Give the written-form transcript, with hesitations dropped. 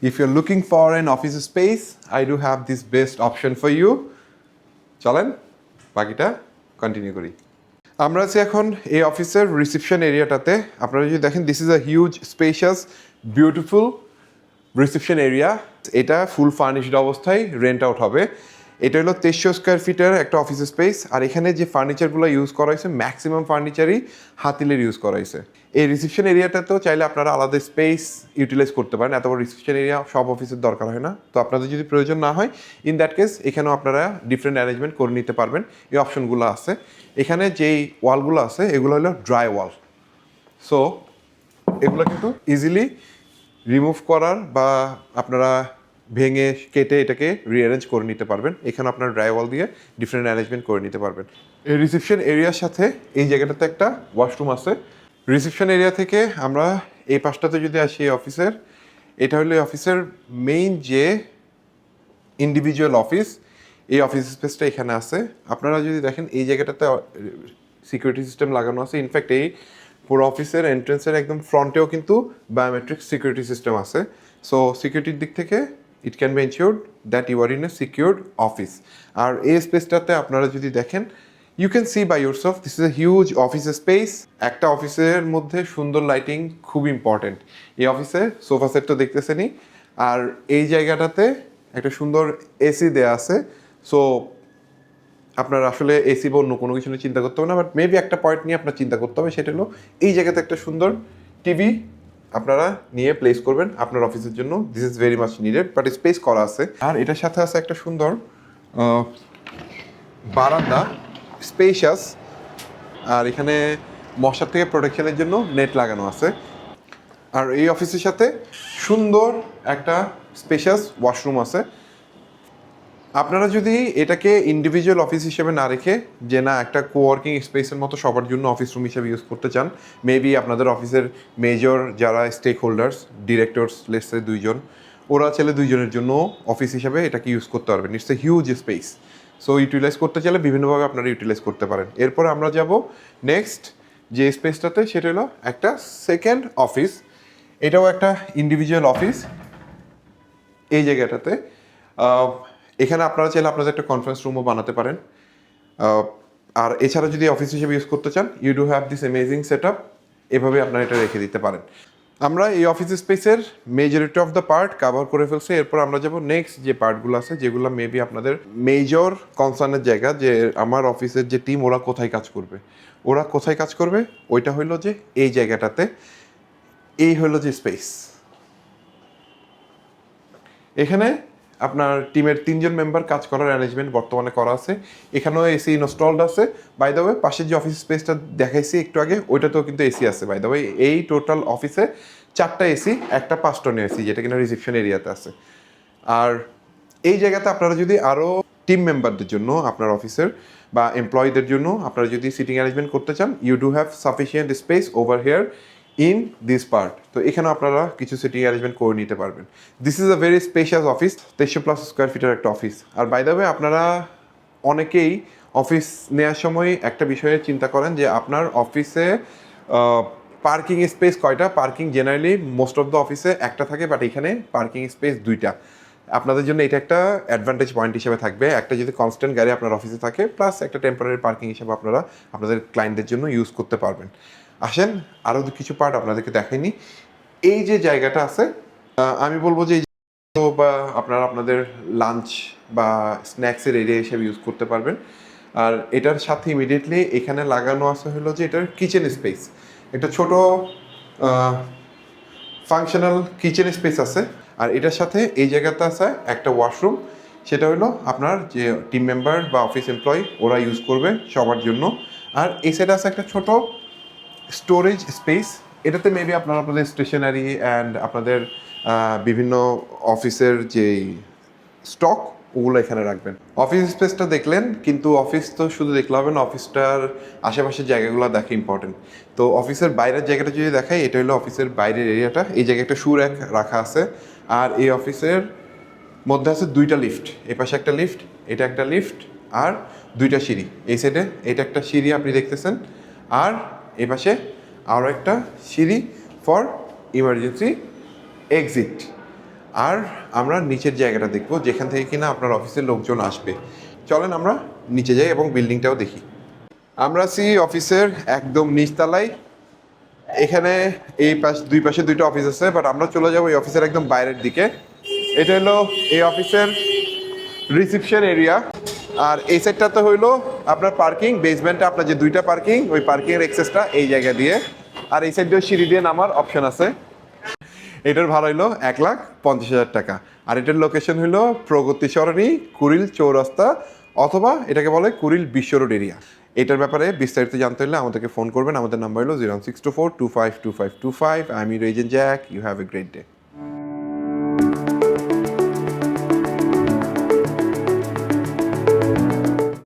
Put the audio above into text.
If you're looking for an office space, I do have this best option for you. চলেন বাকিটা continue করি। আমরা আছি এখন এই অফিসের রিসেপশন এরিয়াটাতে। আপনারা যদি দেখেন, this is a huge spacious beautiful reception area. এটা ফুল ফার্নিশড অবস্থায় রেন্ট আউট হবে। এটা হলো 2300 স্কোয়ার ফিটের একটা অফিস স্পেস। আর এখানে যে ফার্নিচারগুলো ইউজ করা হয়েছে, ম্যাক্সিমাম ফার্নিচারই হাতিলের ইউজ করা হয়েছে। এই রিসেপশন এরিয়াটাতেও চাইলে আপনারা আলাদা স্পেস ইউটিলাইজ করতে পারেন। এত বড় রিসেপশন এরিয়া সব অফিসের দরকার হয় না। তো আপনাদের যদি প্রয়োজন না হয়, ইন দ্যাট কেস এখানেও আপনারা ডিফারেন্ট অ্যারেঞ্জমেন্ট করে নিতে পারবেন। এই অপশনগুলো আছে। এখানে যেই ওয়ালগুলো আছে এগুলো হলো ড্রাই ওয়াল। সো এগুলো কিন্তু ইজিলি রিমুভ করার বা আপনারা ভেঙে কেটে এটাকে রিঅ্যারেঞ্জ করে নিতে পারবেন। এখানে আপনার ড্রাই ওয়াল দিয়ে ডিফারেন্ট অ্যারেঞ্জমেন্ট করে নিতে পারবেন। এই রিসেপশন এরিয়ার সাথে এই জায়গাটাতে একটা ওয়াশরুম আছে। রিসেপশন এরিয়া থেকে আমরা এই পাশটাতে যদি আসি অফিসের, এটা হলো অফিসের মেইন যে ইন্ডিভিজুয়াল অফিস। এই অফিস স্পেসটা এখানে আছে। আপনারা যদি দেখেন এই জায়গাটাতে সিকিউরিটি সিস্টেম লাগানো আছে। ইনফ্যাক্ট এই পুরো অফিসের এন্ট্রেন্সের একদম ফ্রন্টেও কিন্তু বায়োমেট্রিক সিকিউরিটি সিস্টেম আছে। সো সিকিউরিটির দিক থেকে it can be ensured that you are in a secured office. আর এই স্পেসটাতে আপনারা যদি দেখেন, you can see by yourself this is a huge office space. একটা অফিসের মধ্যে সুন্দর লাইটিং খুব ইম্পর্টেন্ট। এই অফিসে সোফা সেট তো দেখতেছেনই, আর এই জায়গাটাতে একটা সুন্দর এসি দেয়া আছে। সো আপনার আসলে এসি বা অন্য কোনো কিছু নিয়ে চিন্তা করতে হবে না। বাট মেবি একটা পয়েন্ট নিয়ে আপনার চিন্তা করতে হবে, সেটা হলো এই জায়গাতে একটা সুন্দর টিভি আপনারা নিয়ে প্লেস করবেন আপনার অফিসের জন্য। This is very much needed, but space করা আছে। আর এটার সাথে আছে একটা সুন্দর বারান্দা, স্পেশাস। আর এখানে মশার থেকে প্রোটেকশনের জন্য নেট লাগানো আছে। আর এই অফিসের সাথে সুন্দর একটা স্পেশাস ওয়াশরুম আছে। আপনারা যদি এটাকে ইন্ডিভিজুয়াল অফিস হিসেবে না রেখে, যে না একটা কোওয়ার্কিং স্পেসের মতো সবার জন্য অফিস রুম হিসেবে ইউজ করতে চান, মেবি আপনাদের অফিসের মেজর যারা stakeholders, directors let's say 2 জন, ওরা ছেলে 2 জনের জন্য অফিস হিসেবে এটাকে ইউজ করতে পারবেন। It's a huge space. So utilize করতে চাইলে বিভিন্নভাবে আপনারা ইউটিলাইজ করতে পারেন। এরপরে আমরা যাব নেক্সট যে স্পেসটাতে, সেটা হলো একটা সেকেন্ড অফিস। এটাও একটা ইন্ডিভিজুয়াল অফিস। এই জায়গাটাতে এখানে আপনারা চাইলে আপনাদের একটা কনফারেন্স রুমও বানাতে পারেন। আর এছাড়া যদি অফিস হিসেবে ইউজ করতে চান, you do have this amazing set up. এভাবে আপনারা এটা রেখে দিতে পারেন। আমরা এই অফিস স্পেসের majority of the part cover করে ফেলছি। এরপর আমরা যাব নেক্সট যে পার্টগুলো আছে, যেগুলো মেবি আপনাদের মেজর কনসার্নের জায়গা, যে আমার অফিসের যে টিম ওরা কোথায় কাজ করবে। ওরা কোথায় কাজ করবে ওইটা হইলো যে এই জায়গাটাতে। এই হইলো যে স্পেস। এখানে আপনার টিমের 3 জন মেম্বার কাজ করার অ্যারেঞ্জমেন্ট বর্তমানে করা আছে। এখানেও এসি ইনস্টলড আছে। বাই দ্য ওয়ে পাশের যে অফিস স্পেসটা দেখাইছি একটু আগে, ওইটাতেও কিন্তু এসি আছে। বাই দ্য ওয়ে এই টোটাল অফিসে 4টা এসি, একটা 5 টনের এসি, যেটা কিনা রিসেপশন এরিয়াতে আছে। আর এই জায়গাতে আপনারা যদি আরও টিম মেম্বারদের জন্য, আপনার অফিসের বা এমপ্লয়ীদের জন্য আপনারা যদি সিটিং অ্যারেঞ্জমেন্ট করতে চান, you do have sufficient space over here in this part. তো এখানে আপনারা কিছু সিটিং অ্যারেঞ্জমেন্ট করে নিতে পারবেন। This is a very spacious office, 2300+ square ফিটের একটা অফিস। আর বাই দ্য ওয়ে আপনারা অনেকেই অফিস নেওয়ার সময় একটা বিষয়ে চিন্তা করেন যে আপনার অফিসে পার্কিং স্পেস কয়টা। Parking generally most of the অফিসে একটা থাকে, বাট এখানে পার্কিং স্পেস 2টা। আপনাদের জন্য এটা একটা অ্যাডভান্টেজ পয়েন্ট হিসেবে থাকবে। একটা যদি কনস্ট্যান্ট গাড়ি আপনার অফিসে থাকে, প্লাস একটা টেম্পোরারি পার্কিং হিসেবে আপনারা আপনাদের ক্লায়েন্টদের জন্য ইউজ করতে পারবেন। আসেন আরও কিছু পার্ট আপনাদেরকে দেখাইনি। এই যে জায়গাটা আছে, আমি বলবো যে বা আপনারা আপনাদের লাঞ্চ বা স্ন্যাক্সের এরিয়া হিসেবে ইউজ করতে পারবেন। আর এটার সাথে ইমিডিয়েটলি এখানে লাগানো আছে হলো যে এটার কিচেন স্পেস। একটা ছোট ফাংশনাল কিচেন স্পেস আছে। আর এটার সাথে এই জায়গাতে আছে একটা ওয়াশরুম। সেটা হলো আপনার যে টিম মেম্বার বা অফিস এমপ্লয়ি ওরা ইউজ করবে সবার জন্য। আর এই সাইডে আছে একটা ছোট স্টোরেজ স্পেস। এটাতে মেবি আপনারা আপনাদের স্টেশনারি অ্যান্ড আপনাদের বিভিন্ন অফিসের যেই স্টক ওগুলো এখানে রাখবেন। অফিস স্পেসটা দেখলেন, কিন্তু অফিস তো শুধু দেখলে হবে না, অফিসটার আশেপাশের জায়গাগুলো দেখা ইম্পর্টেন্ট। তো অফিসের বাইরের জায়গাটা যদি দেখাই, এটা হলো অফিসের বাইরের এরিয়াটা। এই জায়গায় একটা শু র্যাক রাখা আছে। আর এই অফিসের মধ্যে আছে 2টা লিফট। এ পাশে একটা লিফট, এটা একটা লিফট, আর 2টা সিঁড়ি। এই সাইডে এটা একটা সিঁড়ি আপনি দেখতেছেন, আর এ পাশে আরও একটা সিঁড়ি ফর ইমার্জেন্সি এক্সিট। আর আমরা নিচের জায়গাটা দেখব যেখান থেকে কিনা আপনার অফিসের লোকজন আসবে। চলেন আমরা নিচে যাই এবং বিল্ডিংটাও দেখি। আমরা আছি অফিসের একদম নিচতলায়। এখানে দুই পাশে দুইটা অফিস আছে, বাট আমরা চলে যাবো এই অফিসের একদম বাইরের দিকে। এটা হলো এই অফিসের রিসিপশন এরিয়া। আর এই সাইডটাতে হইলো আপনার পার্কিং, বেসমেন্টে আপনার যে দুইটা পার্কিং, ওই পার্কিংয়ের অ্যাক্সেসটা এই জায়গা দিয়ে। আর এই সাইড দিয়ে সিঁড়ি দিয়ে নামার অপশন আছে। এটার ভাড়া হইলো 1,50,000 টাকা। আর এটার লোকেশন হইলো প্রগতি সরণি, কুড়িল চৌরাস্তা, অথবা এটাকে বলে কুড়িল বিশ্ব রোড এরিয়া। এটার ব্যাপারে বিস্তারিত জানতে হলে আমাদেরকে ফোন করবেন। আমাদের নাম্বার হলো 0624252525। আমি agent Jack. You have a great day.